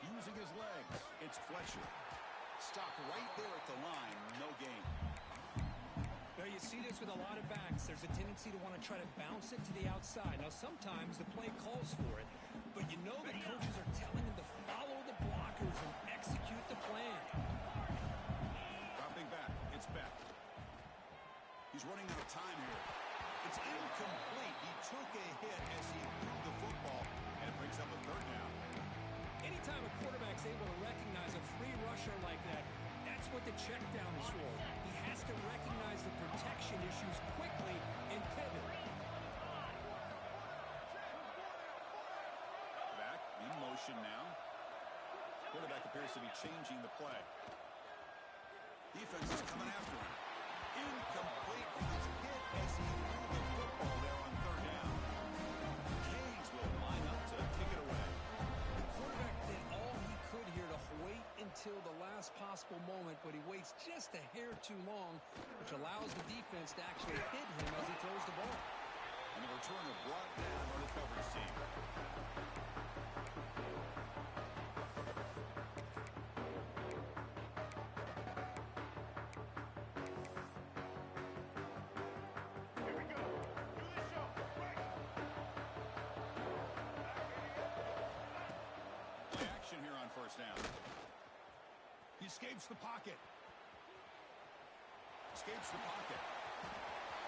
Using his legs, it's Fletcher. Stopped right there at the line, no gain. Well, you see this with a lot of backs. There's a tendency to want to try to bounce it to the outside. Now, sometimes the play calls for it, but you know the coaches are telling them to follow the blockers and execute the plan. Dropping back, it's Beck. He's running out of time here. It's incomplete. He took a hit as he threw the football, and it brings up a third down. Anytime a quarterback's able to recognize a free rusher like that, that's what the check down is for. He has to recognize the protection issues quickly and pivot. Back in motion now. Quarterback appears to be changing the play. Defense is coming after him. Incomplete. He's hit as he threw the football there on third down. Hayes will line up to kick it away. The quarterback did all he could here to wait until the last possible moment, but he waits just a hair too long, which allows the defense to actually hit him as he throws the ball. And the returner brought down on the coverage team. First down. He escapes the pocket. Escapes the pocket.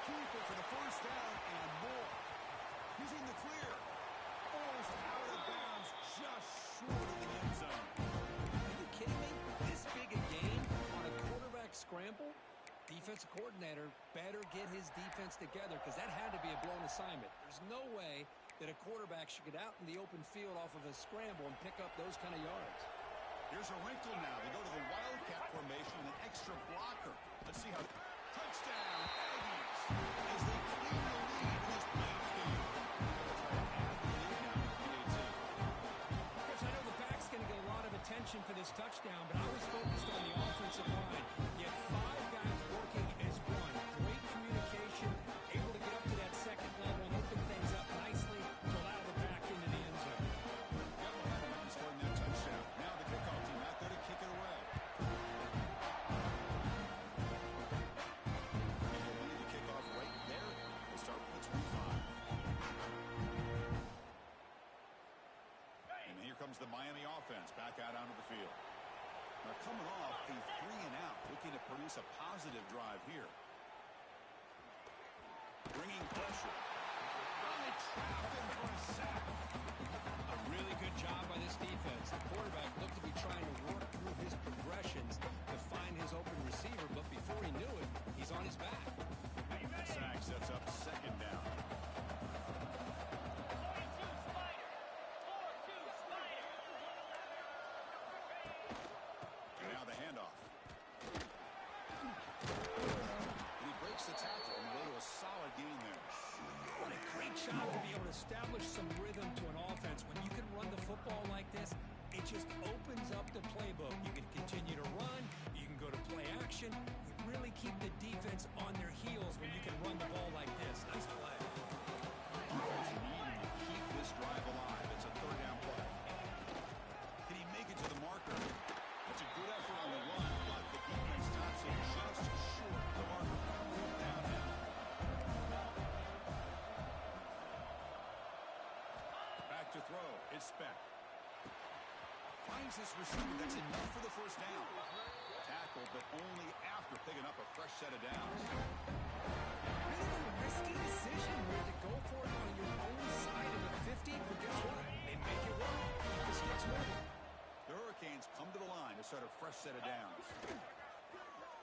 Keeper for the first down and more. He's in the clear. Almost out of bounds, just short of the end zone. Are you kidding me? This big a game on a quarterback scramble? Defensive coordinator better get his defense together because that had to be a blown assignment. There's no way that a quarterback should get out in the open field off of a scramble and pick up those kind of yards. Here's a wrinkle now. They go to the Wildcat formation with an extra blocker. Let's see how... Touchdown, Aggies, as they clean the lead in this playing field. Chris, I know the back's going to get a lot of attention for this touchdown, but I was focused on the offensive line. You had 5 guys working as one. Great communication, able to get up to that second level and open things up nicely to allow the back into the end zone. Got momentum after scoring that touchdown. Now the kickoff team out there to kick it away. And they'll lead the kickoff right there. We'll start with the 25. And here comes the Miami offense back out onto the field. Now coming off a 3-and-out, looking to produce a positive drive here. Bringing pressure. Really trapped him for a sack. A really good job by this defense. The quarterback looked to be trying to work through his progressions to find his open receiver, but before he knew it, he's on his back. The sack sets up second down. Now the handoff. And he breaks the tackle and go to a solid gain there. What a great job to be able to establish some rhythm to an offense. When you can run the football like this, it just opens up the playbook. You can continue to run. You can go to play action. You really keep the defense on their heels when you can run the ball like this. Nice play. Defense needing to keep this drive alive. It's a third down play. Can he make it to the marker? That's a good effort on the run, but the defense stops it just short of the marker. Down now. Back to throw. It's Beck. Finds this receiver. That's enough for the first down. Tackle, but only after picking up a fresh set of downs. Bit of a risky decision here to go for it on your own side of the 50, but guess what? They make it work. Keep the sticks moving. The Hurricanes come to the line to start a fresh set of downs.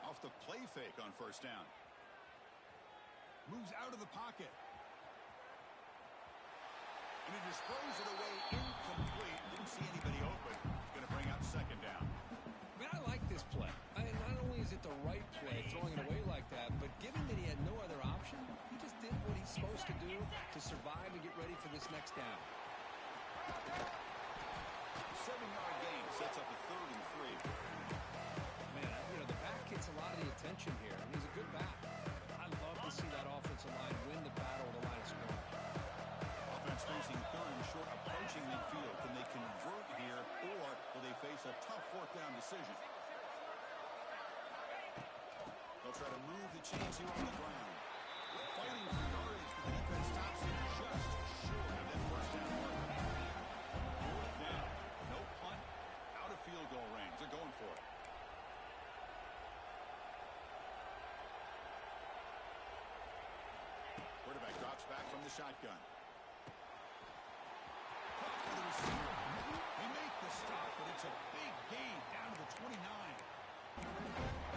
Off the play fake on first down. Moves out of the pocket. And he just throws it away incomplete. Didn't see anybody open. Going to bring up second down. Man, I like this play. Not only is it the right play, throwing it away like that, but given that he had no other option, he just did what he's supposed to do to survive and get ready for this next down. 7-yard gain sets up a 3rd and 3. Man, the back gets a lot of the attention here, and he's a good back. I love to see that offensive line win the battle at the line of scoring. Offense facing 3rd and short, approaching midfield. Can they convert will they face a tough fourth down decision. They'll try to move the chains here on the ground. Fighting for yardage, but the defense stops it just short of that first down marker. Fourth down. No punt. Out of field goal range. They're going for it. Quarterback drops back from the shotgun. They make the stop, but it's a big gain down to the 29.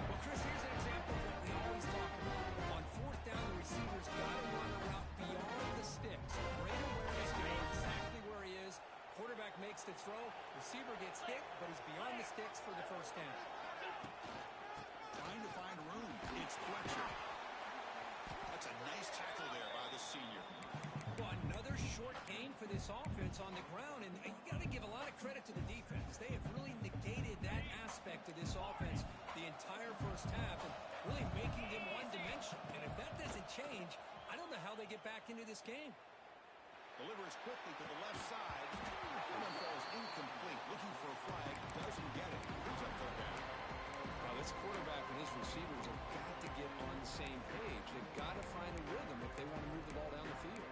Well, Chris, here's an example of what we always talk about. On fourth down, the receiver's got to run a route beyond the sticks. Great awareness, knows exactly where he is. Quarterback makes the throw. Receiver gets hit, but he's beyond the sticks for the first down. Trying to find room. It's Fletcher. That's a nice tackle there by the senior. Well, another short gain for this offense on the ground, and you got to give a lot of credit to the defense. They have really negated that aspect of this offense the entire first half, and really making them one-dimensional. And if that doesn't change, I don't know how they get back into this game. Delivers quickly to the left side. One falls incomplete. Looking for a flag. Doesn't get it. It's up third down. Now, this quarterback and his receivers have got to get on the same page. They've got to find a rhythm if they want to move the ball down the field.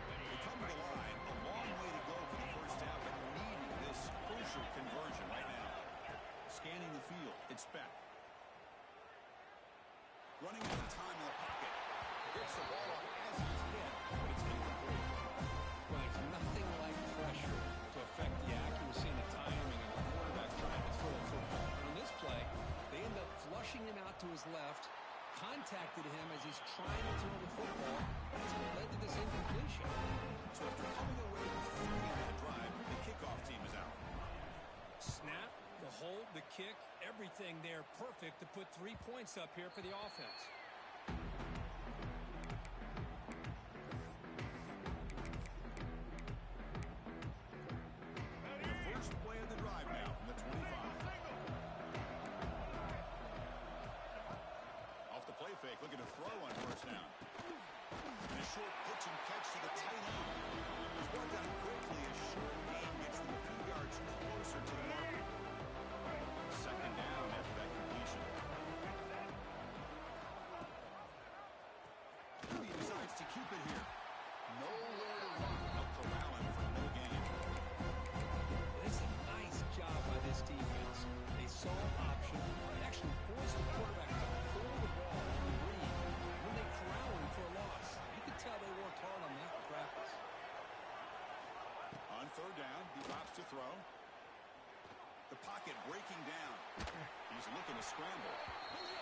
They come to the line. A long way to go for the first half, but needing this crucial conversion right now. Scanning the field. It's Beck. Running out of time in the pocket. Gets the ball off as he's hit, but it's incomplete. Well, there's nothing like pressure to affect the accuracy and the timing of a quarterback trying to throw a football. On this play, they end up flushing him out to his left, contacted him as he's trying to throw the football, and it's what led to this incompletion. So after coming away with 3 on that drive, the kickoff team is out. Snap, the hold, the kick, everything there perfect to put 3 points up here for the offense. Looking to throw on first down. And a short pitch and catch to the tight end. He's brought down quickly. A short gain gets them a few yards closer to the marker. Second down after that completion. He decides to keep it here. Nowhere to run. They'll corral him for no gain. This is a nice job by this defense. They saw an option and actually forced the quarterback to pull the ball on the read when they corral him for a loss. You can tell they worked hard on that in practice. On third down, he drops to throw. The pocket breaking down. He's looking to scramble.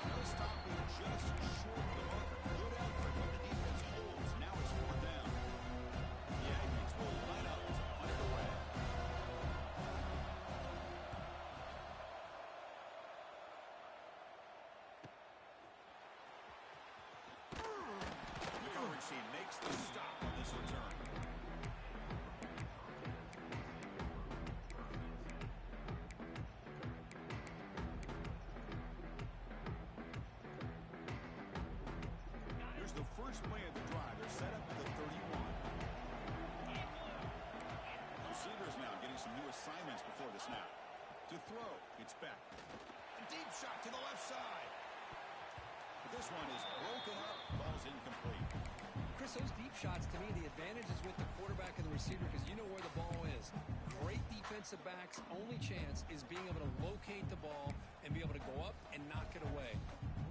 No stopping just short of the marker. Good effort, but the defense holds. Now it's fourth down. The Aggies will line up to punt it away. The coverage team makes the stop on this return. Here's the first play of the drive. They're set up at the 31. Receivers now getting some new assignments before the snap. To throw, it's Beck. A deep shot to the left side. But this one is broken up. Ball's incomplete. Chris, those deep shots, to me, the advantage is with the quarterback and the receiver because you know where the ball is. Great defensive backs' only chance is being able to locate the ball and be able to go up and knock it away.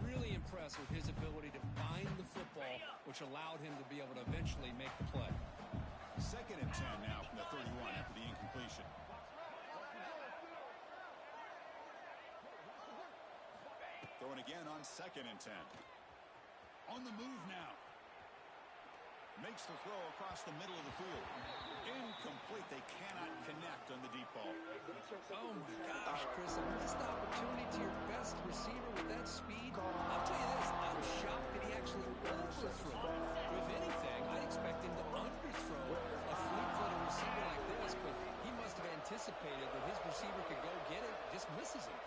Really impressed with his ability to find the football, which allowed him to be able to eventually make the play. Second and 10 now from the 31 after the incompletion. Throwing again on second and 10. On the move now. Makes the throw across the middle of the field. Incomplete. They cannot connect on the deep ball. Oh, my gosh, Chris. A missed opportunity to your best receiver with that speed. I'll tell you this. I'm shocked that he actually overthrew. If anything, I'd expect him to underthrow a fleet-footed receiver like this, but he must have anticipated that his receiver could go get it, just misses him.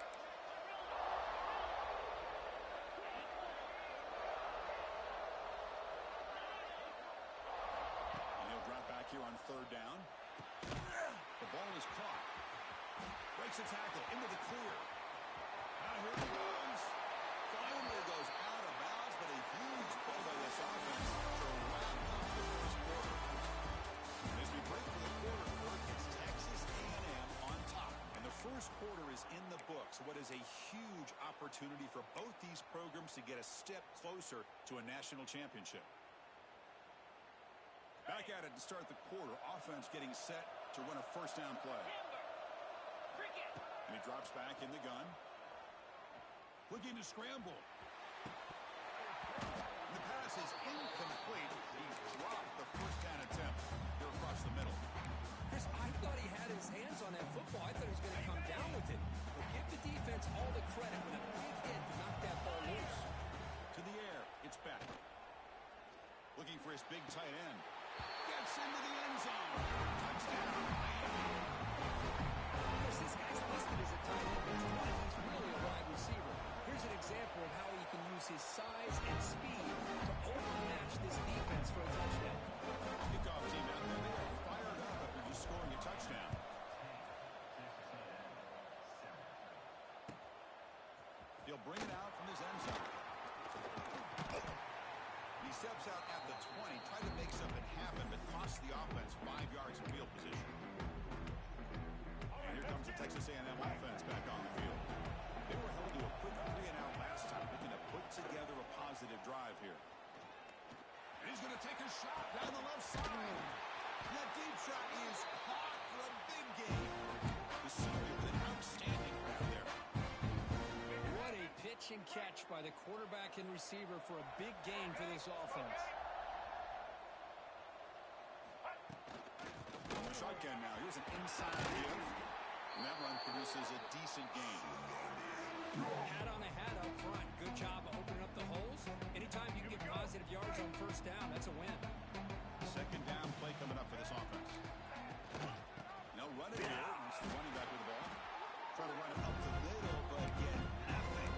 And he'll drop back here on third down. The ball is caught. Breaks a tackle into the clear. Now here he goes. Finally goes out of bounds, but a huge play by this offense to wrap up the first quarter. As we break for the quarter, it's Texas A&M on top. And the first quarter is in the books. What is a huge opportunity for both these programs to get a step closer to a national championship. Back at it to start the quarter. Offense getting set to run a first down play. And he drops back in the gun. Looking to scramble. And the pass is incomplete. He dropped the first down attempt here across the middle. Chris, I thought he had his hands on that football. I thought he was going to come down with it. But give the defense all the credit with a big hit to knock that ball loose. To the air. It's back. Looking for his big tight end. Gets into the end zone. Touchdown, Miami. Chris, this guy's listed as a tight end, but he's really a wide receiver. Here's an example of how he can use his size and speed to overmatch this defense for a touchdown. Kickoff team out there. They are fired up after just scoring a touchdown. He'll bring it out from his end zone. He steps out at the 20, tried to make something happen, but cost the offense 5 yards of field position. And here comes the Texas A&M offense back on the field. They were held to a quick 3-and-out last time, looking to put together a positive drive here. And he's going to take a shot down the left side. And that deep shot is caught for a big gain. The senior with an outstanding grab there. What a pitch and catch by the quarterback and receiver for a big gain for this offense. On the shotgun now. Here's an inside give. And that run produces a decent gain. Hat on a hat up front. Good job of opening up the holes. Anytime you can get positive yards on first down, that's a win. Second down play coming up for this offense. Now run it here. It's the running back with the ball. Trying to run it up the middle, but get nothing.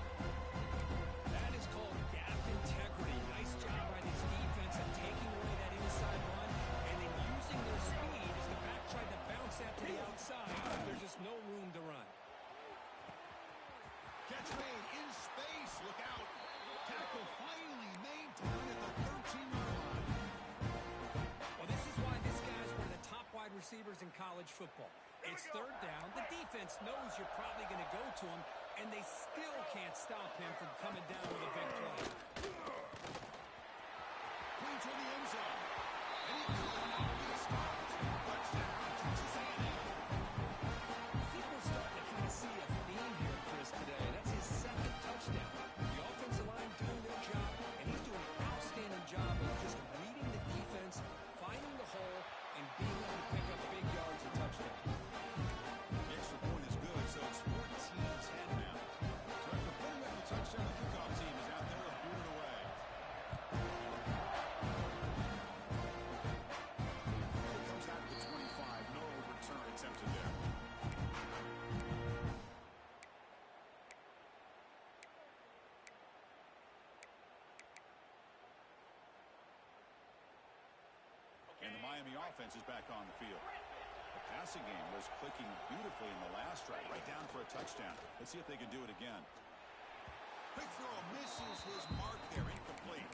That is called gap integrity. Nice job by this defense of taking away that inside run and then using their speed as the back tried to bounce that to the outside. There's just no room to run. Catch made in space. Look out. Tackle finally made down at the 13-yard line. Well, this is why this guy's one of the top wide receivers in college football. It's third down. The defense knows you're probably going to go to him, and they still can't stop him from coming down with a big play. Clean to the end zone. And he is stopped. Touchdown, Texas A&M. I think we're starting to kind of see a theme here, Chris, today. That's his second touchdown. The offensive line doing their job, and he's doing an outstanding job of just reading the defense, finding the hole, and being able to pick up big yards and touchdowns. The extra point is good, so it's 14-10 now. So after putting up the touchdown, the kickoff team is out there to boot it away. Here comes out to the 25. No return attempted there. And the Miami offense is back on the field. The passing game was clicking beautifully in the last drive, right down for a touchdown. Let's see if they can do it again. Quick throw misses his mark there, incomplete.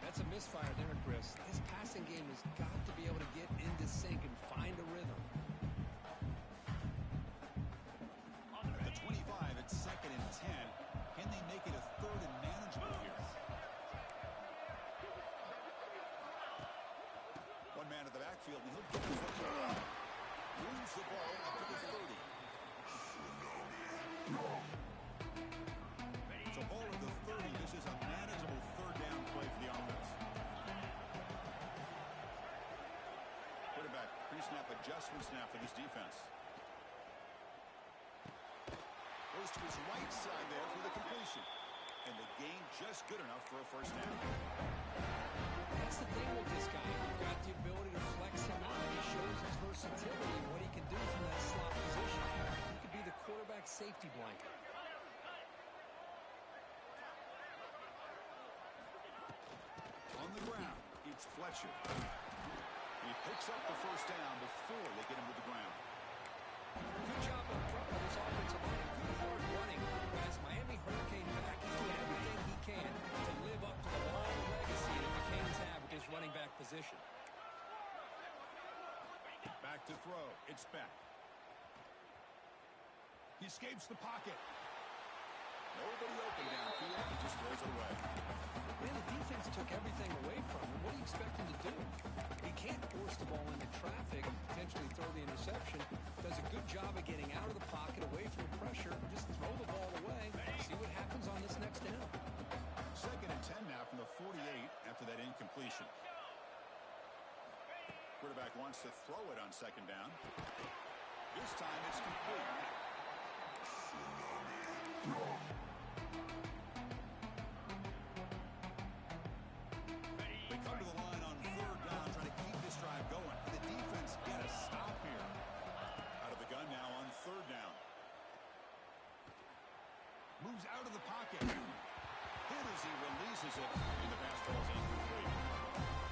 That's a misfire there, Chris. This passing game has got to be able to get into sync and find a rhythm. The 25 at 2nd and 10. Can they make it a third and manageable here? One man at the backfield, and he'll get the football. Moves the ball up to the 30. So ball at the 30. This is a manageable third down play for the offense. Quarterback pre-snap adjustment snap for this defense. Goes to his right side there for the completion. And the gain just good enough for a first down. That's the thing with this guy. You've got the ability to flex him out. He shows his versatility and what he can do from that slot position. He could be the quarterback safety blanket. On the ground, it's Fletcher. He picks up the first down before they get him to the ground. Good job up front with this offensive line. Good hard running. As Miami Hurricane back, he's doing everything he can to live up to the long legacy that the Canes have with his running back position. Back to throw. It's Beck. He escapes the pocket. Nobody open downfield. He just throws it away. Man, the defense took everything away from him. What do you expect him to do? He can't force the ball into traffic and potentially throw the interception. Does a good job of getting out of the pocket, away from the pressure. Just throw the ball away. See what happens on this next down. 2nd and 10 now from the 48 after that incompletion. Quarterback wants to throw it on 2nd down. This time it's complete. They come to the line on 3rd down, trying to keep this drive going. The defense get a stop here. Out of the gun now on 3rd down. Moves out of the pocket. Hit as he releases it, and the pass falls incomplete.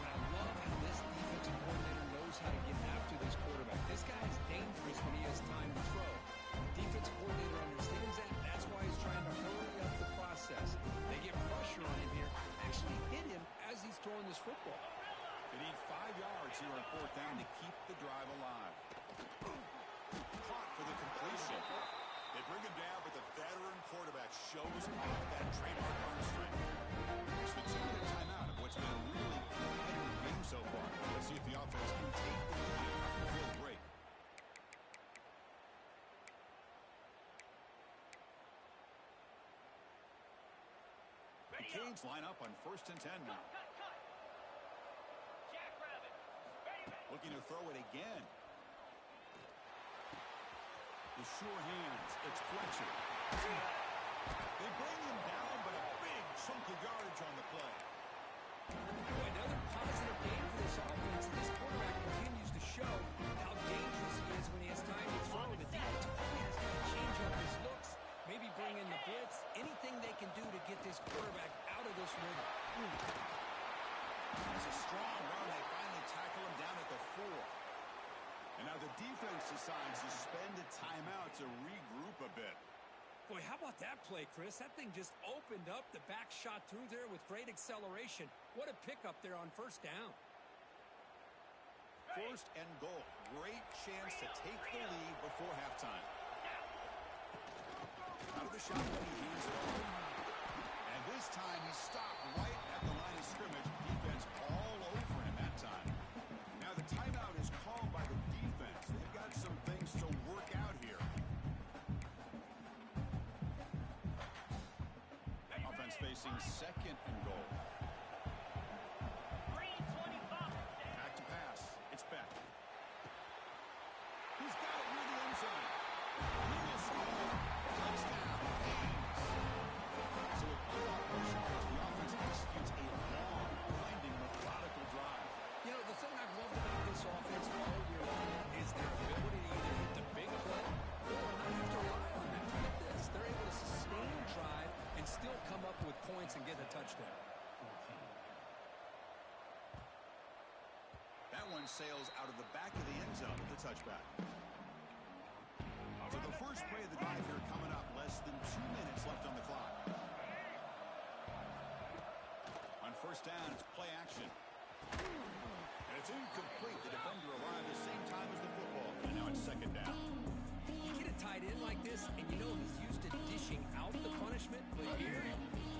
I love how this defensive coordinator knows how to get after this quarterback. This guy is dangerous when he has time to throw. The defensive coordinator understands that. That's why he's trying to hurry up the process. They get pressure on him here. Actually hit him as he's throwing this football. They need 5 yards here on 4th down to keep the drive alive. Caught for the completion. They bring him down, but the veteran quarterback shows off that trademark arm strength. It's the 2-minute timeout of what's been a really competitive game so far. Let's see if the offense can take the lead before the break. The Canes line up on 1st and 10 now. Looking to throw it again. With sure hands, it's Fletcher. They bring him down, but a big chunk of yardage on the play. Boy, another positive game for this offense. This quarterback continues to show how dangerous he is when he has time to throw. The defensive coordinator's got to change up his looks, maybe bring in the blitz, anything they can do to get this quarterback out of this rhythm. It's a strong run. They finally tackle him down at the 4. And now the defense decides to spend a timeout to regroup a bit. Boy, how about that play, Chris? That thing just opened up. The back shot through there with great acceleration. What a pickup there on 1st down. 1st and goal. Great chance to take the lead before halftime. Out of the shotgun, he hands it over. And this time he stopped right at the line of scrimmage. Defense all over him that time. Now the timeout is called by the defense. They've got some things to work out here. Offense facing 2nd and goal. Back to pass. It's Beck. He's got it near the end zone. He will score. Touchdown. Canes. So with unlocked motion, the offense executes a long, winding, methodical drive. You know, the thing I've loved about this offense all year long is their ability to either hit the big play or not have to rely on that. Look at this. They're able to sustain a drive and still come up with points and get a touchdown. That one sails out of the back of the end zone with the touchback. So the first play of the drive here coming up. Less than 2 minutes left on the clock. On 1st down, it's play action. And it's incomplete. The defender arrived at the same time as the football. And now it's 2nd down. You get it tight in like this, and you know he's used to dishing out the punishment, but here,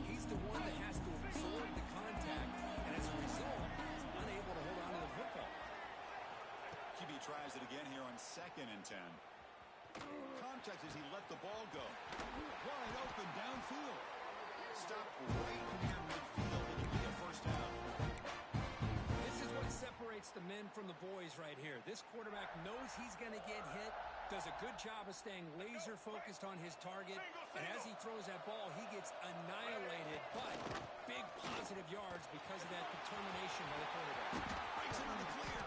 he's the one that has to absorb the contact, and as a result, he's unable to hold on to the football. QB tries it again here on 2nd and 10. Contact as he let the ball go. Wide open downfield. Stopped right near midfield, and it'll be a 1st down. This is what separates the men from the boys right here. This quarterback knows he's going to get hit, does a good job of staying laser focused on his target, and as he throws that ball, he gets annihilated, but big positive yards because of that determination by the quarterback. Breaks into the clear.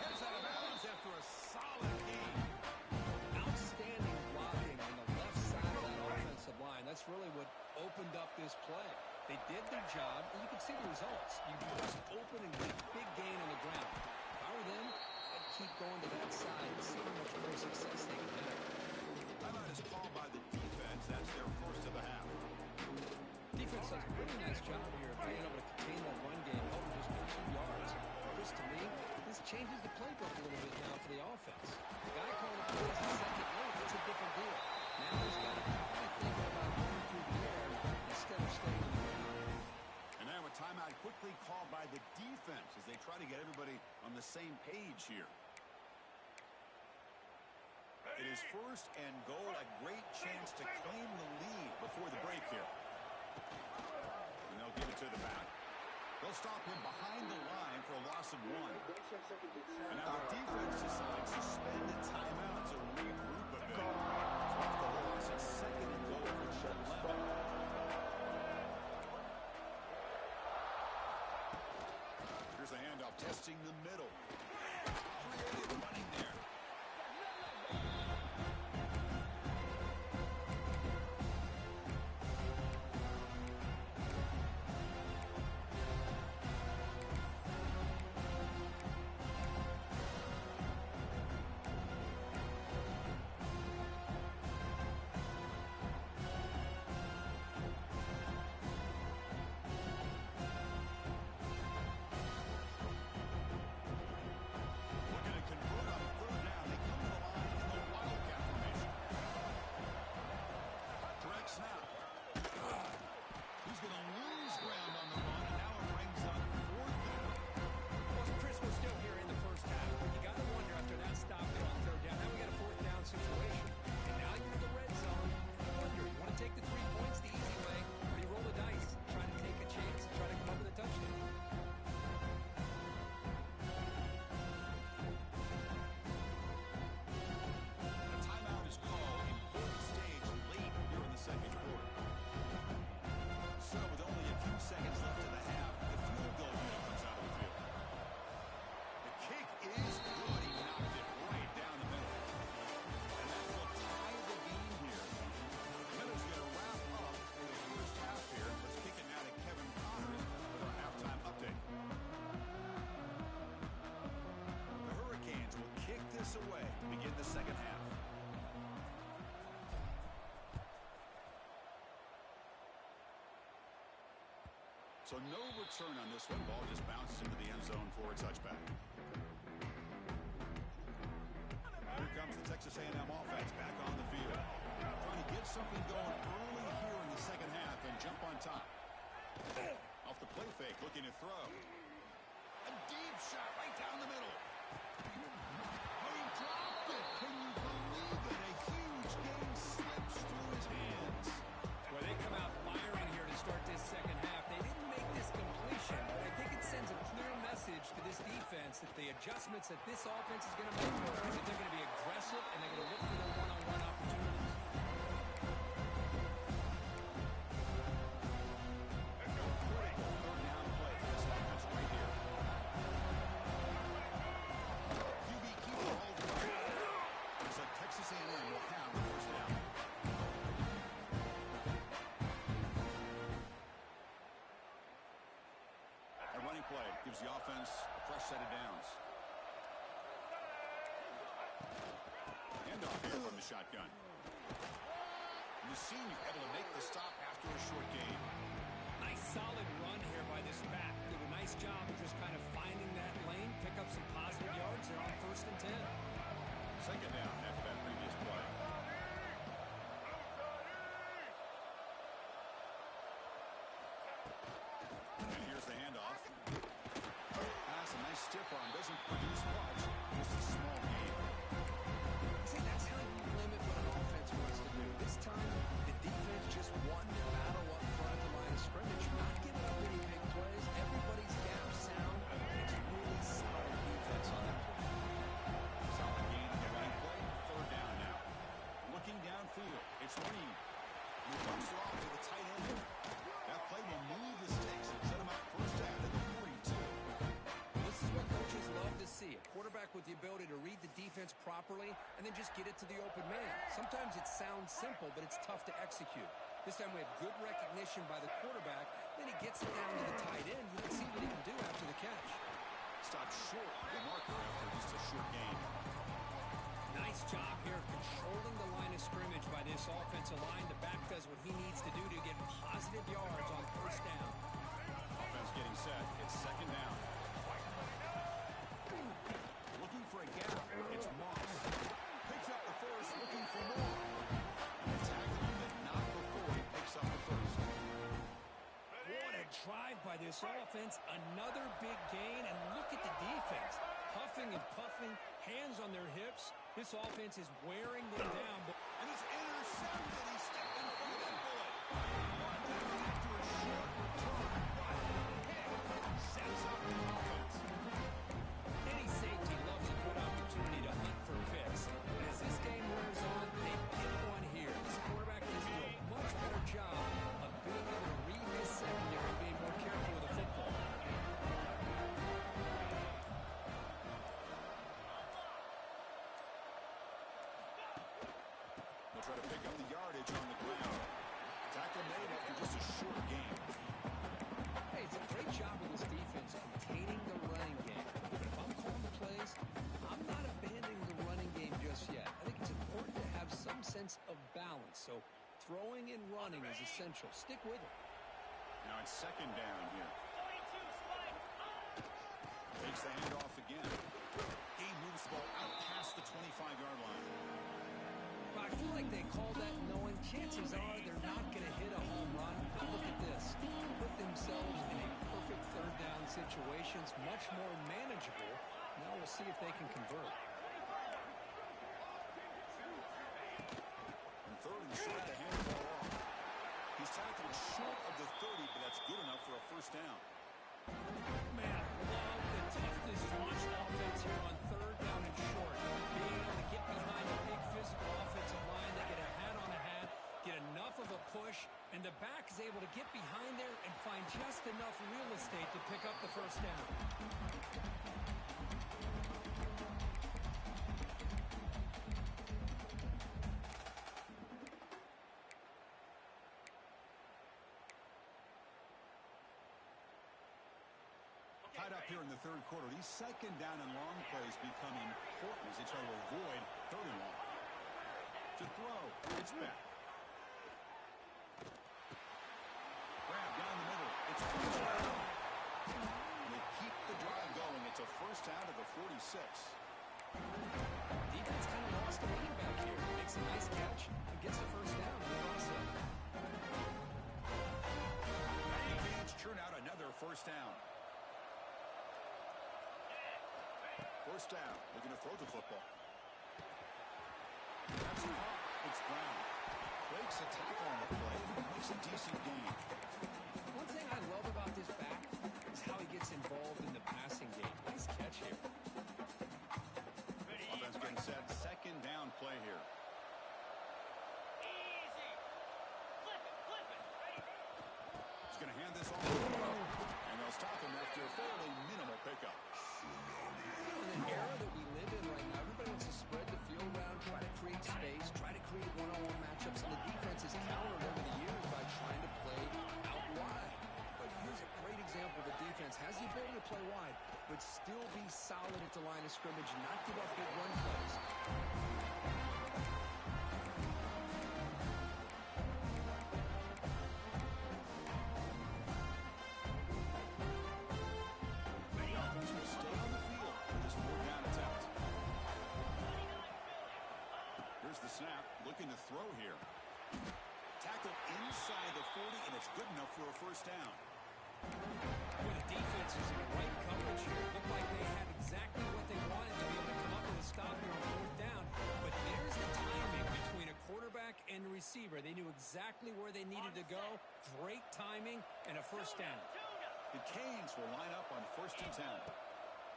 Heads out of bounds after a solid game. Outstanding blocking on the left side of that offensive line. That's really what opened up this play. They did their job, and you can see the results. You burst open and get a big gain on the ground. If I were does a really nice job here of being able to contain that run game, held him just 2 yards. Chris, to me, this changes the playbook a little bit now for the offense. The guy calling the plays in second rate, it's a different deal. Now he's got to probably think about going through the air instead of staying on the ground. And now a timeout quickly called by the defense as they try to get everybody on the same page here. It is first and goal, a great chance to claim the lead before the break here. And they'll give it to the back. They'll stop him behind the line for a loss of 1. And now the defense decides to spend a timeout to regroup a bit. So after the loss, it's second and goal for 11. Here's a handoff, testing the middle. Creative running there. Away to begin the second half. So no return on this one. Ball just bounces into the end zone for a touchback. Here comes the Texas A&M offense back on the field. Trying to get something going early here in the second half and jump on top. Off the play fake, looking to throw. A deep shot right down the middle. Dropped it. Can you believe it? A huge game slips through his hands. Well, they come out firing here to start this second half. They didn't make this completion, but I think it sends a clear message to this defense that the adjustments that this offense is going to make is that they're going to be aggressive and they're going to look for their one-on-one opportunities. Gives the offense a fresh set of downs. Handoff here from the shotgun. And the senior able to make the stop after a short gain. Nice solid run here by this back. Did a nice job of just kind of finding that lane, pick up some positive yards. They're on 1st and 10. Second down after that previous play. And here's the handoff. That's a nice stiff arm. Doesn't produce much. Just a small gain. See, that's how you limit what an offense wants to do. This time, the defense just won the battle up front of the line of scrimmage. Not giving up any big plays. Everybody's gap sound. It's really solid defense on that play. Solid gain on the running play. 3rd down now. Looking downfield. It's Reed. He dumps it off to the tight end. That play will move the sticks and set him out 1st down at the 42. This is what coaches love to see. A quarterback with the ability to read the defense properly and then just get it to the open man. Sometimes it sounds simple, but it's tough to execute. This time we have good recognition by the quarterback. Then he gets it down to the tight end. You can see what he can do after the catch. Stopped short of the marker after just a short gain. Nice Nice job here of controlling the line of scrimmage by this offensive line. The back does what he needs to do to get positive yards on first down. Offense getting set. It's second down. Looking for a gap. It's Moss. Picks up the first, looking for more. And the tackle, but not before he picks up the first. What a drive by this offense. Another big gain, and look at the defense. Huffing and puffing, hands on their hips. This offense is wearing them down. And he's intercepted. He stepped in front of that bullet. After a short return, but pick sets up the offense. Any safety loves a good opportunity to hunt for picks. And as this game wears on, they get one here. This quarterback needs to do a much better job of being able to read his secondary and being more careful with the football. They'll try to pick up the yardage on the ground. Tackle made after just a short game. Hey, it's a great job with this defense containing the running game. But if I'm calling the plays, I'm not abandoning the running game just yet. I think it's important to have some sense of balance. So throwing and running is essential. Stick with it. Now it's second down here. Takes the handoff again. He moves the ball out past the 25-yard line. I feel like they call that knowing chances are they're not going to hit a home run. But look at this. Put themselves in a perfect third down situation. It's much more manageable. Now we'll see if they can convert. And third and short, the hand ball off. He's tackled short of the 30, but that's good enough for a first down. Man, I love the toughness from this offense here on third down and short. Being able to get behind a big physical offensive line, they get a hat on a hat, get enough of a push, and the back is able to get behind there and find just enough real estate to pick up the first down. Tied up here in the third quarter. These second down and long plays become important as they try to avoid third and long. To throw, it's back. Grab down the middle. It's touchdown. They keep the drive going. It's a first down to the 46. Defense kind of lost a running back here. Makes a nice catch and gets the first down in the process. Gains churn out another first down. First down, looking to throw the football. That's caught. It's Brown. Breaks a tackle on the play. Makes a decent gain. One thing I love about this back is how he gets involved in the passing game. Nice catch here. Offense getting set. Second down play here. Easy. Flip it. Ready? He's going to hand this off. And they'll stop him after a fairly minimal pickup. In an era that we live in right now, everybody wants to spread the field around, try to create space, try to create one-on-one matchups, and the defense has countered over the years by trying to play out wide. But here's a great example. The defense has the ability to play wide, but still be solid at the line of scrimmage and not give up big run plays. Snap, looking to throw here. Tackle inside the 40, and it's good enough for a first down. Well, the defense is in great coverage here. It looked like they had exactly what they wanted to be able to come up with a stop here on fourth down. But there's the timing between a quarterback and a receiver. They knew exactly where they needed to go. Great timing and a first down. The Canes will line up on first and 10.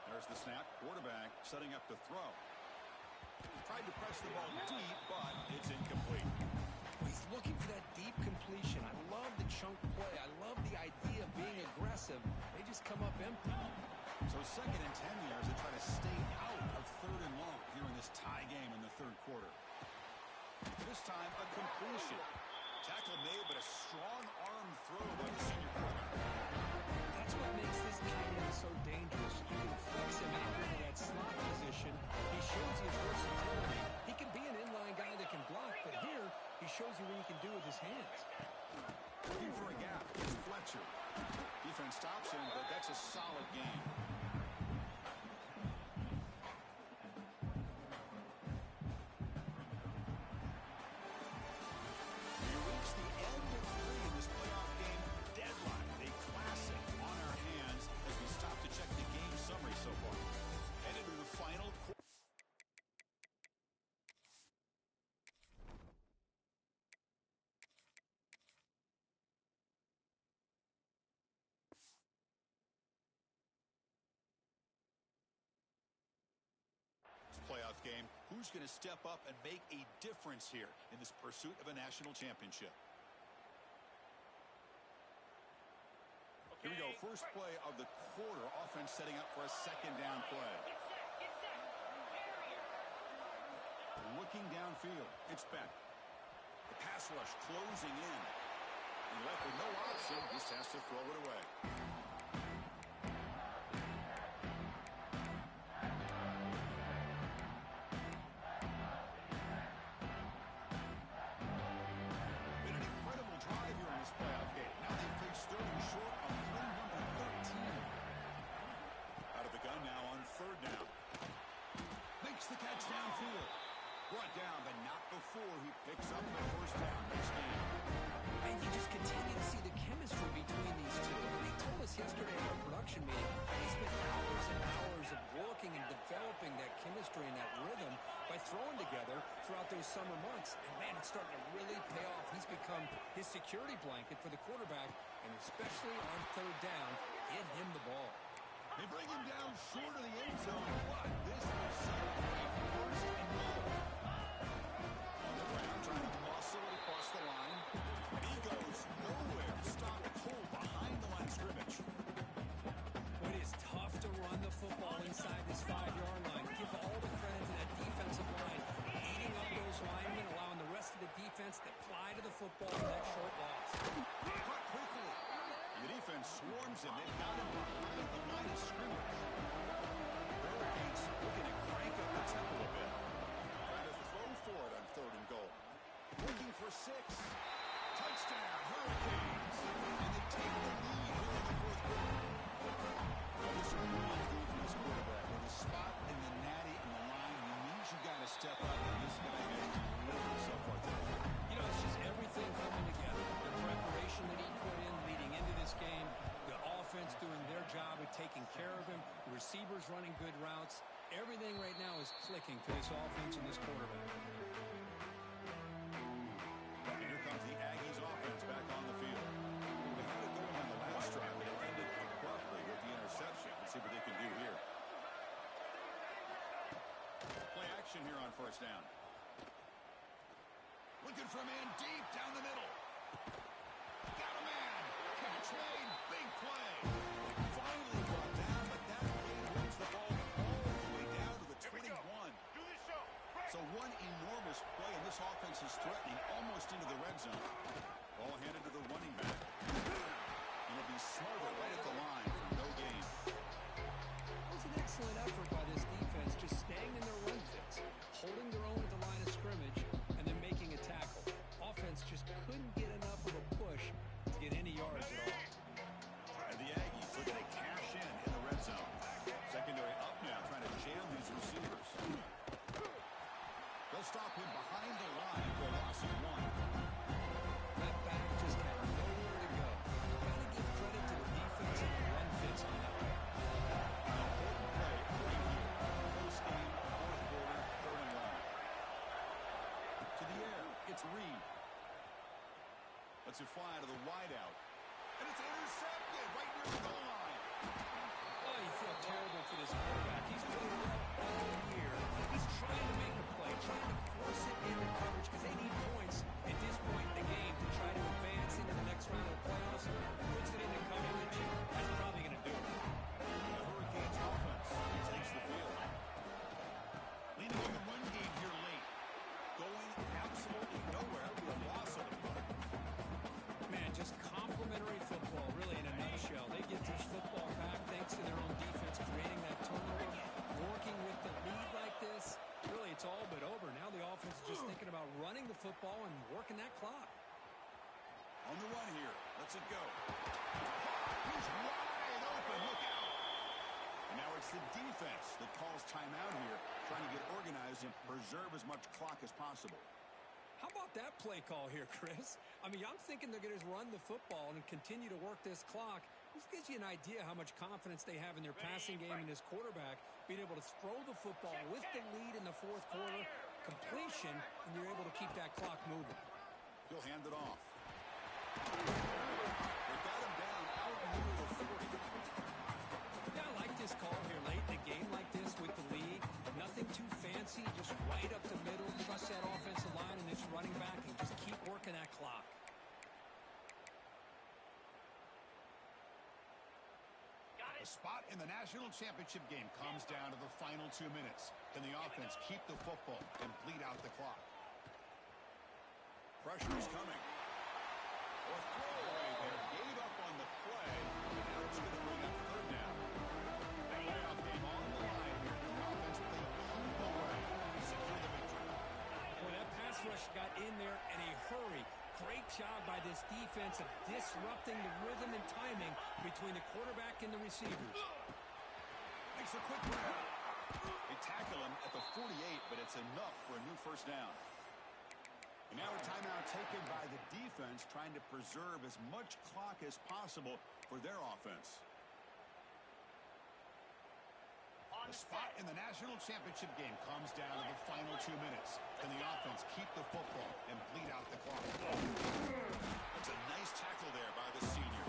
There's the snap. Quarterback setting up to throw. Tried to press the ball deep, but it's incomplete. He's looking for that deep completion. I love the chunk play. I love the idea of being aggressive. They just come up empty. So second and 10 yards to try to stay out of third and long here in this tie game in the third quarter. This time a completion. Tackle made, but a strong arm throw by the senior quarterback. That's what makes this tight end so dangerous. You can flex him out into that slot position. He shows his versatility. He shows you what he can do with his hands. Looking for a gap. It's Fletcher. Defense stops him, but that's a solid game. We reach the end of 3 in this playoff game. Deadline. A classic on our hands as we stop to check the game summary so far. Headed to the final quarter. Playoff game. Who's going to step up and make a difference here in this pursuit of a national championship? Here we go. First play of the quarter. Offense setting up for a second down play. Get set. Barrier. Looking downfield. It's Beck. The pass rush closing in. And left with no option. Just has to throw it away. Brought down, but not before he picks up the first down this game. And you just continue to see the chemistry between these two. They told us yesterday at our production meeting, they spent hours and hours of working and developing that chemistry and that rhythm by throwing together throughout those summer months. And, man, it's starting to really pay off. He's become his security blanket for the quarterback, and especially on third down, get him the ball. They bring him down short of the end zone, but this is first and goal. On the ground, trying to muscle it across the line. And he goes nowhere. Stop cold behind the line of scrimmage. It is tough to run the football inside this 5-yard line. Give all the credit to that defensive line. Eating up those linemen, allowing the rest of the defense to fly to the football for that short loss. Cut quickly. The defense swarms him. They've got him behind the line of scrimmage. Hurricanes looking to crank up the tempo a bit. Trying to throw for it on third and goal. Looking for 6. Touchdown, Hurricanes. And they take the lead here in the fourth quarter. Now this is really good for this quarterback. With a spot in the natty and the line, he means you got to step up. And this guy has delivered so far today. You know, it's just everything coming together. The preparation that he put in leading into this game, the offense doing their job of taking care of him, the receivers running good routes. Everything right now is clicking for this offense and this quarterback. And here comes the Aggies offense back on the field. They had it going on the last drive, but it ended abruptly with the interception. Let's see what they can do here. Play action here on first down. Looking for a man deep down the middle. Got a man. Catch made. Big play. Finally brought down, but that play brings the ball all the way down to the 21. Do this show. So one enormous play, and this offense is threatening almost into the red zone. Ball handed to the running back. And it'll be smothered right at the line for no gain. That was an excellent effort by this defense, just staying in their run fits, holding their own at the line of scrimmage, and then making a tackle. Offense just couldn't get enough of a push to get any yards at all. And the Aggies looking to cash in the red zone. Secondary up now, trying to jam these receivers. They'll stop him behind the line for a loss of 1. That back just had nowhere to go. Gotta give credit to the defense and the run fits on that one. An important play right here. Close game, fourth quarter, third and long. To the air, it's Reed. Lets it fly to the wideout. And it's intercepted right near the goal line. Oh, you feel terrible for this quarterback. He's played well all year. He's trying to make a play, trying to force it into coverage because they need points at this point in the game to try to advance into the next round of the playoffs. Puts it into coverage. That's probably going to do it. The Hurricanes offense takes the field. Leaning on the run game here late. Going absolutely nowhere. That'll be a loss of the punt. Man, just complimentary football, really, in a nutshell. They get this football back thanks to their own defense the football and working that clock. On the run here. Let's it go. He's wide open. Look out. And now it's the defense that calls timeout here, trying to get organized and preserve as much clock as possible. How about that play call here, Chris? I mean, I'm thinking they're going to run the football and continue to work this clock. This gives you an idea how much confidence they have in their passing game and this quarterback being able to throw the football with the lead in the fourth quarter, completion, and you're able to keep that clock moving. He'll hand it off. They got him down out near the 40. Yeah, I like this call here late in a game like this with the lead. Nothing too fancy, just right up the middle. Trust that offensive line and its running back and just keep working that clock. The spot in the national championship game comes down to the final 2 minutes. Can the offense keep the football and bleed out the clock? Pressure is coming. A throwaway there. Gave up on the play. And now it's going to bring up third down. Playoff game on the line here. The offense played the way to secure the victory. Boy, that pass rush got in there in a hurry. Great job by this defense of disrupting the rhythm and timing between the quarterback and the receivers. Makes a quick grab. They tackle him at the 48, but it's enough for a new first down. And now a timeout taken by the defense, trying to preserve as much clock as possible for their offense. The spot in the national championship game comes down to the final 2 minutes. Can the offense keep the football and bleed out the clock? That's a nice tackle there by the senior.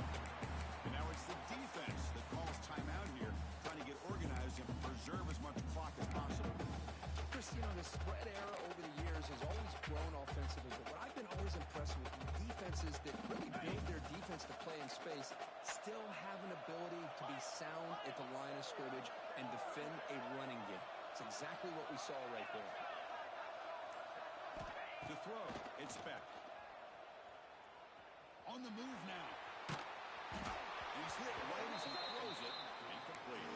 And now it's the defense that calls timeout here, trying to get organized and preserve as much clock as possible. Chris, you know, the spread era over the years has always grown offensively, but what I've been always impressed with defenses that really build their defense to play in space still have an ability to be sound at the line of scrimmage and defend a running game. It's exactly what we saw right there. To throw, it's Beck. On the move now. He's hit right as he throws it. Incomplete.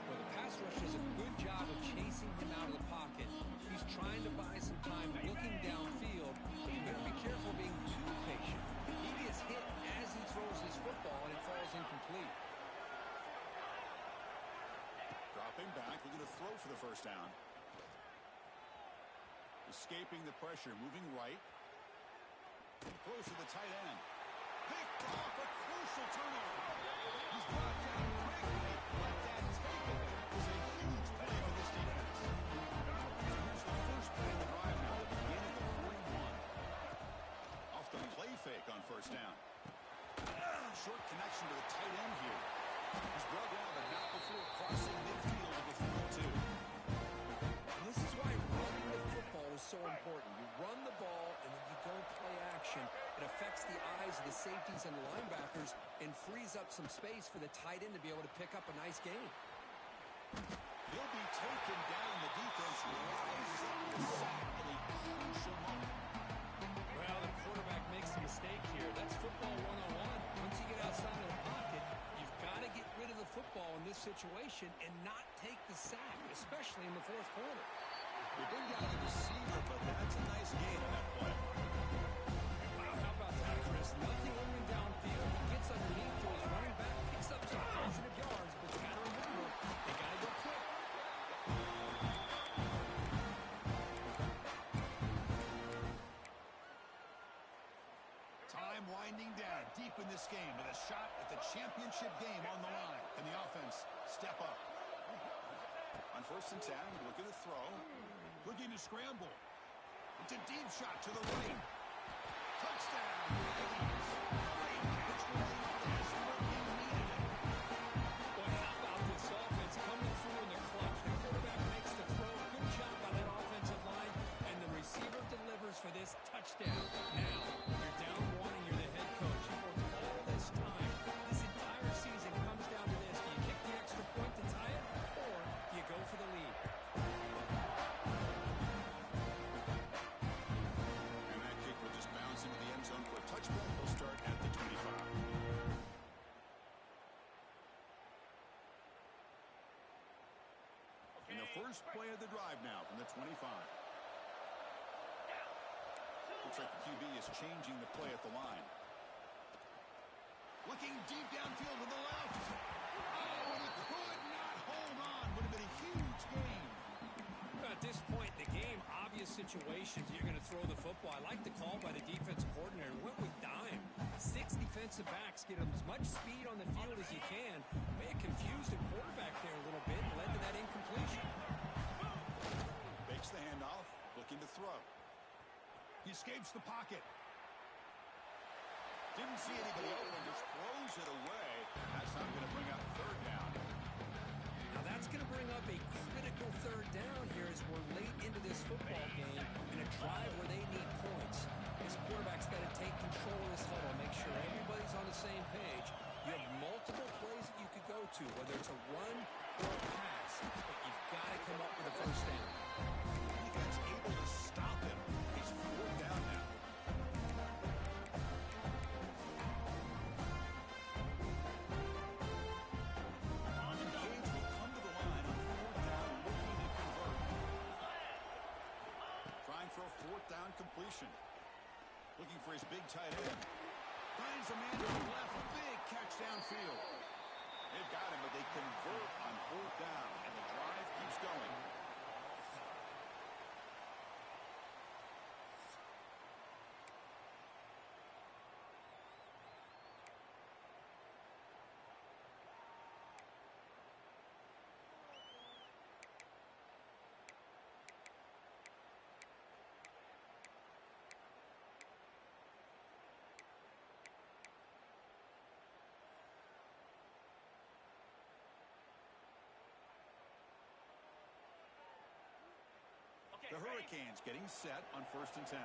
Well, the pass rush does a good job of chasing him out of the pocket. He's trying to buy some time looking downfield, but you better be careful being too patient. He gets hit as he throws his football, and it falls incomplete. Dropping back, looking to throw for the first down. Escaping the pressure, moving right. Throws to the tight end. Picked off, a crucial turnover. He's brought down quickly, but that takeaway is a huge play for this defense. So here's the first play of the drive now, the beginning of 41. Off the play fake on first down. Short connection to the tight end here. He's brought down, but not before crossing midfield to the 42. And this is why running the football is so important. You run the ball, and then you go play action. It affects the eyes of the safeties and the linebackers and frees up some space for the tight end to be able to pick up a nice gain. He'll be taken down. The defense rises up to sack at a crucial moment. Well, the quarterback makes a mistake here. That's football 101. Once you get outside of the pocket, you've got to get rid of the football in this situation and not take the sack, especially in the fourth quarter. We bring down the receiver, but that's a nice gain on that play. Wow, how about that, Chris? Nothing open downfield. He gets underneath to his running back, picks up some positive yards, but you got to remember, they got to go quick. Time winding down deep in this game with a shot at the championship game on the line. Can the offense step up? On first and 10, looking to throw. Looking to scramble. It's a deep shot to the right. Touchdown, Vikings. Great catch when they desperately needed it. Boy, how about this offense coming through in the clutch? The quarterback makes the throw. Good job by that offensive line. And the receiver delivers for this touchdown. Now, you're down one and you're the head coach. You've worked all this time. This entire season comes down to this. Do you kick the extra point to tie it, or do you go for the lead? And that kick will just bounce into the end zone for a touchback. Will start at the 25. In the first play of the drive now from the 25. Looks like the QB is changing the play at the line. Looking deep downfield to the left. Oh, and he could not hold on. Would have been a huge gain. At this point in the game, obvious situations, you're going to throw the football. I like the call by the defensive coordinator. Went with dime. 6 defensive backs, get them as much speed on the field as you can. May have confused the quarterback there a little bit and led to that incompletion. Fakes the handoff, looking to throw. He escapes the pocket. Didn't see anybody open, just throws it away. That's not going to bring up third down. Now that's going to bring up a critical third down here as we're late into this football game in a drive where they need points. This quarterback's got to take control of this huddle, make sure everybody's on the same page. You have multiple plays that you could go to, whether it's a run or a pass, but you've got to come up with a first down. Defense able to stop him. He's fourth down now. Fourth down completion. Looking for his big tight end. Finds a man to the left. Big catch downfield. They've got him, but they convert on fourth down, and the drive keeps going. The Hurricanes getting set on 1st and 10.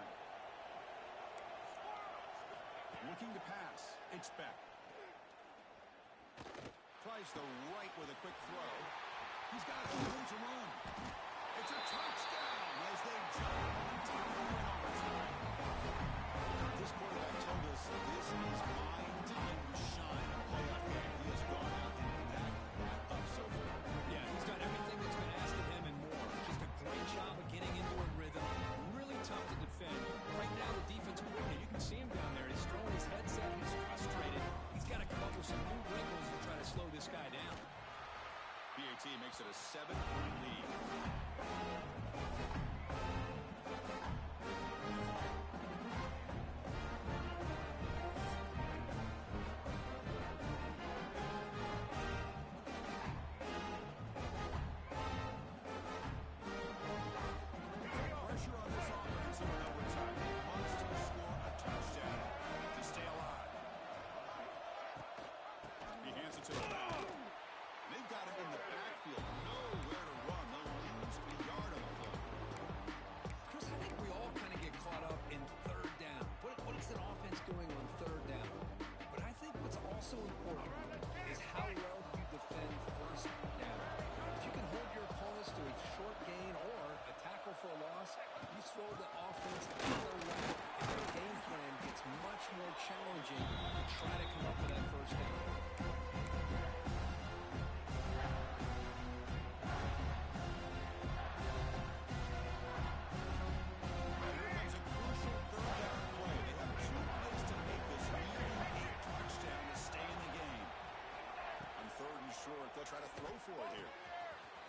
Looking to pass. It's Beck. Tries the right with a quick throw. He's got room to run. It's a touchdown as they jump on top of it in overtime. This quarterback told us this is my time to shine in a playoff game. He has gone out and backed that up so far. Yeah, he's done everything that's been asked of him and more. Just a great job of getting into a rhythm. Really tough to defend. Right now, the defense coordinator, you can see him down there. He's throwing his headset. He's frustrated. He's got to come up with some new wrinkles to try to slow this guy down. BAT makes it a 7-point lead. Pressure on this offense in overtime. They must score a touchdown to stay alive. He hands it to him. They've got him in the backfield. Nowhere to run. They'll lose a yard on the play. Chris, I think we all kind of get caught up in third down. What is an offense doing on third down? But I think what's also important is how well you defend first down. If you can hold your opponents to a short gain or a tackle for a loss, you throw the offense the other way. And their game plan gets much more challenging to try to come up with that first down. They'll try to throw for it here.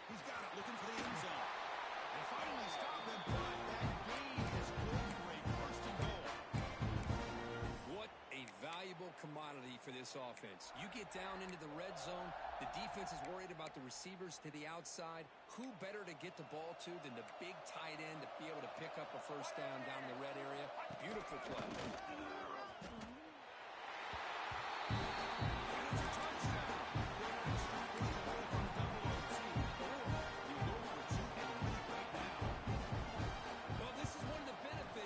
He's got it, looking for the end zone. They finally stop him, but that gain is good for a first and goal. What a valuable commodity for this offense. You get down into the red zone, the defense is worried about the receivers to the outside. Who better to get the ball to than the big tight end to be able to pick up a first down in the red area? Beautiful play.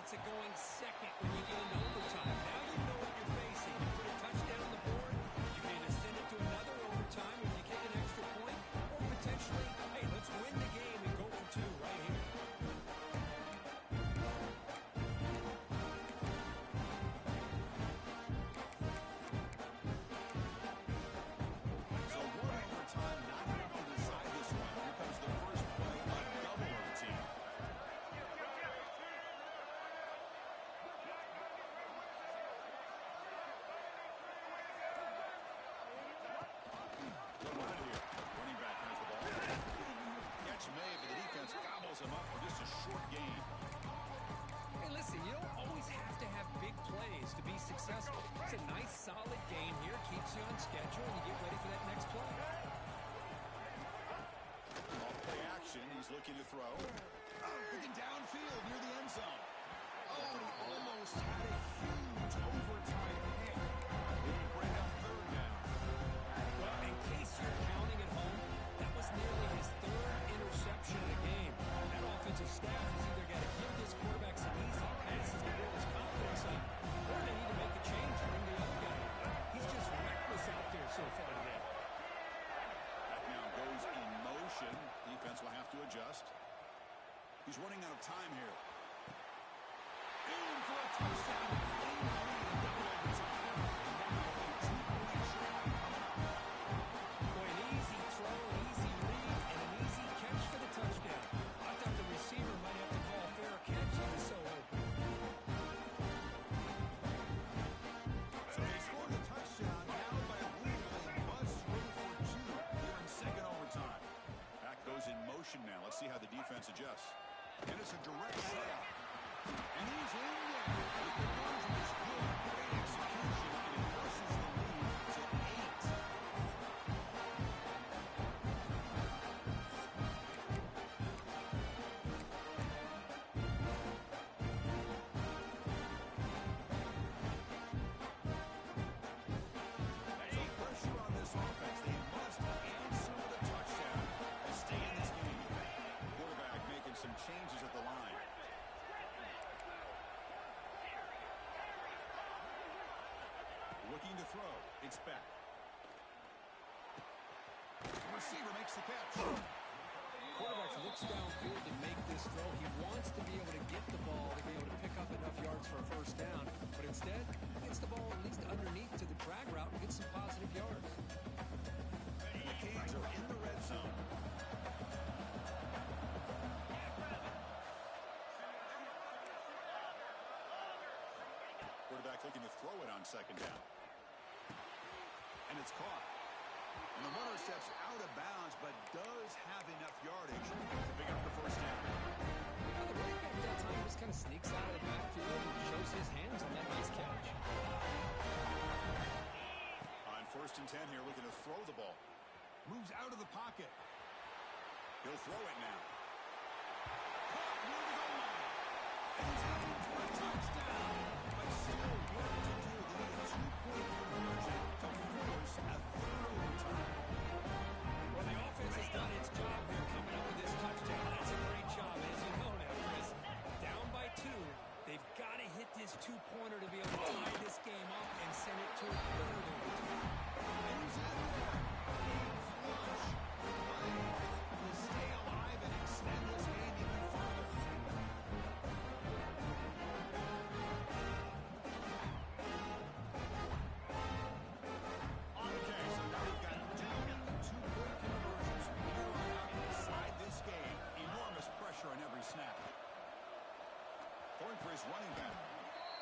Of going second when you get into overtime. Now you know what you're facing. You put a touchdown on the board, you can either send it to another overtime if you kick an extra point, or potentially, hey, let's win the game and go for two right here. them up for just a short gain. Hey, listen, you don't always have to have big plays to be successful. It's a nice, solid gain here. Keeps you on schedule, and you get ready for that next play. Off play action. He's looking to throw. Looking downfield near the end zone. Oh, and he almost had a huge overtime hit. He would bring up third down. Well, in case you're counting at home, that was nearly his third interception in the game. That offensive staff has either got to give this quarterback some easy passes to build his confidence up, or they need to make a change and bring the other guy. He's just reckless out there so far today. That now goes in motion. Defense will have to adjust. He's running out of time here. In for a touchdown. Clean lead in double overtime. And now a 2-point try coming up. Boy, an easy throw, an easy read, and an easy catch for the touchdown. I thought the receiver might have to call a fair catch. He was so open. So they scored the touchdown. Now by a lead, they must win for two here in second overtime. Back goes in motion now. Let's see how the defense adjusts. And it's a direct shot. And he's in there. The conversion is good. Great execution. And it pushes the lead to 8. So pressure on this offense. They must answer with a touchdown to stay in this game. Quarterback making some changes at the line. Looking to throw. It's back. Receiver makes the catch. Quarterback looks downfield to make this throw. He wants to be able to get the ball to be able to pick up enough yards for a first down. But instead, he gets the ball at least underneath to the drag route and gets some positive yards. And the Canes are in the red zone. Quarterback looking to throw it on second down. And it's caught. And the runner steps out of bounds, but does have enough yardage to pick up the first down. Well, the running back that time just kind of sneaks out of the backfield and shows his hands on that nice catch. On first and 10 here, looking to throw the ball. Moves out of the pocket. He'll throw it now. Caught near the goal line. And he's heading for a touchdown. But still work to do. They need a 2-point conversion to force a third overtime. Well, the offense has done its job here coming up with this touchdown. That's a great job, as you know now, Chris. Down by 2, they've got to hit this 2-pointer to be able to tie this game up and send it to a third overtime. And he's in there. Flush. To stay alive and extend this game even further. Okay, so now we've got 2-point conversions from here on out inside this game. Enormous pressure on every snap. Going for his running back.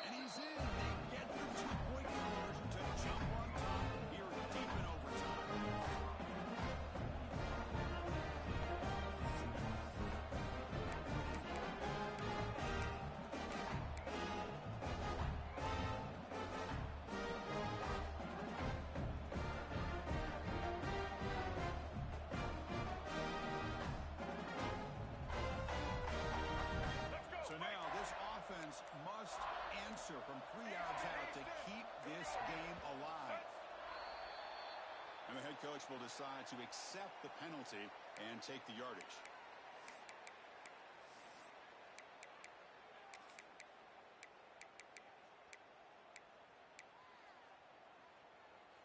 And he's in. They get the 2-point conversion to jump on top here deep in overtime. So now this offense must answer from 3 yards out to keep this game alive. And the head coach will decide to accept the penalty and take the yardage.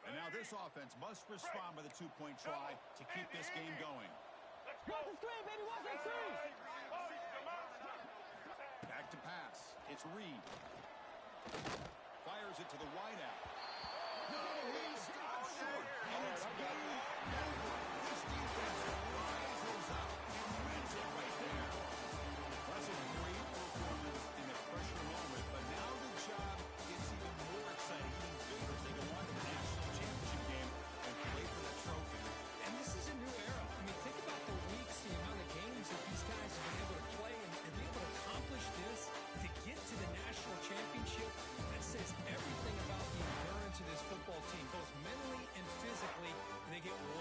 And now this offense must respond with a 2-point try to keep this game going. Watch the screen, baby. Watch that screen. Back to pass. It's Reed. Fires it to the wideout. No, he stops short. And it's game over. This defense rises up and wins it right there. That's a great performance in the pressure moment. But now the job gets even more exciting, even bigger as they go on to the national championship game and play for that trophy. And this is a new era. I mean, think about the weeks, the amount of games that these guys have been able to play make it